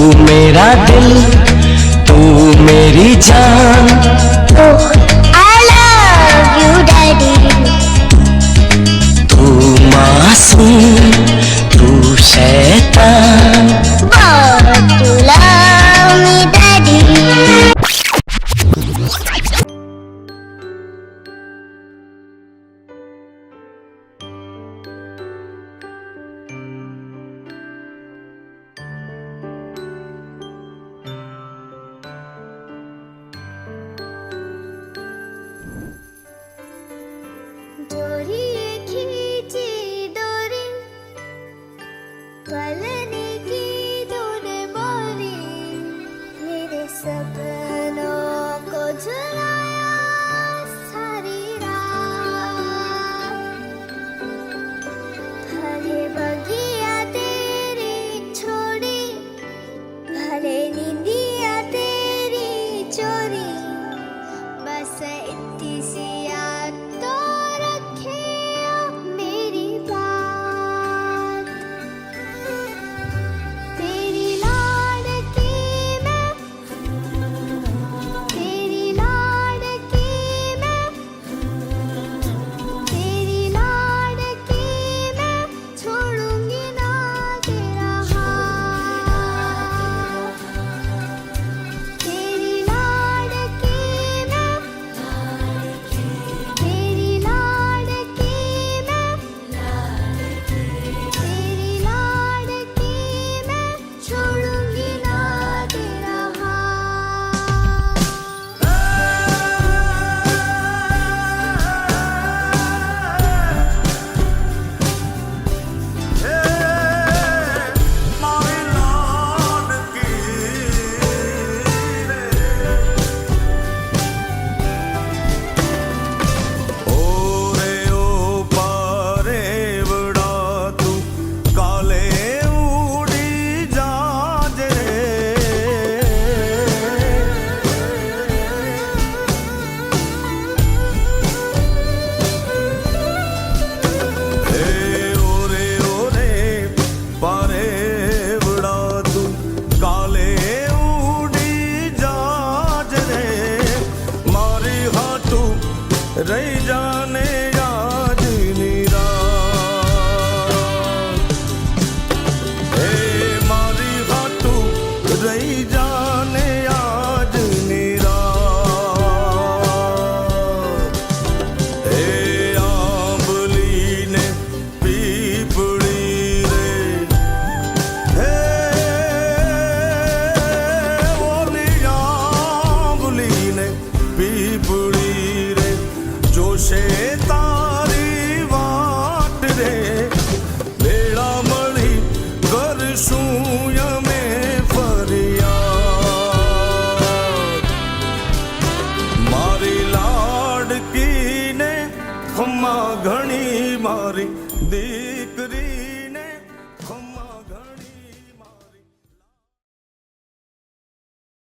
मेरा दिल, तू मेरी जान। I love you daddy। तू मासूम, तू शैतान। But you love me daddy। डोरी खींची डोरी, पलने की तूने बोली, मेरे सपनों को झुलाया सारी रात। भले बगिया तेरी छोड़ी, भले नींदिया तेरी चोरी, बस इतनी सी याद तो रखे मेरी बात। तेरी लाडकी मैं, तेरी लाडकी मैं, तेरी लाडकी मैं, छोड़ूंगी ना तेरा हाथ। तेरी लाडकी मैं, तेरी लाडकी मैं, तेरी लाडकी मैं, छोड़ूंगी ना तेरा हाथ। रही जाने आज निराश, हे मारी हाटू रही जाने आज निराश। हे आंबली ने पीपड़ी रे, हे ओली आंबली ने पीपड़ी जोशे तारी वाट रे, बेड़ा मળી કરશું અમે ફરિયાદ। મારી લાડકીને ખમ્મા ઘણી મારી દીક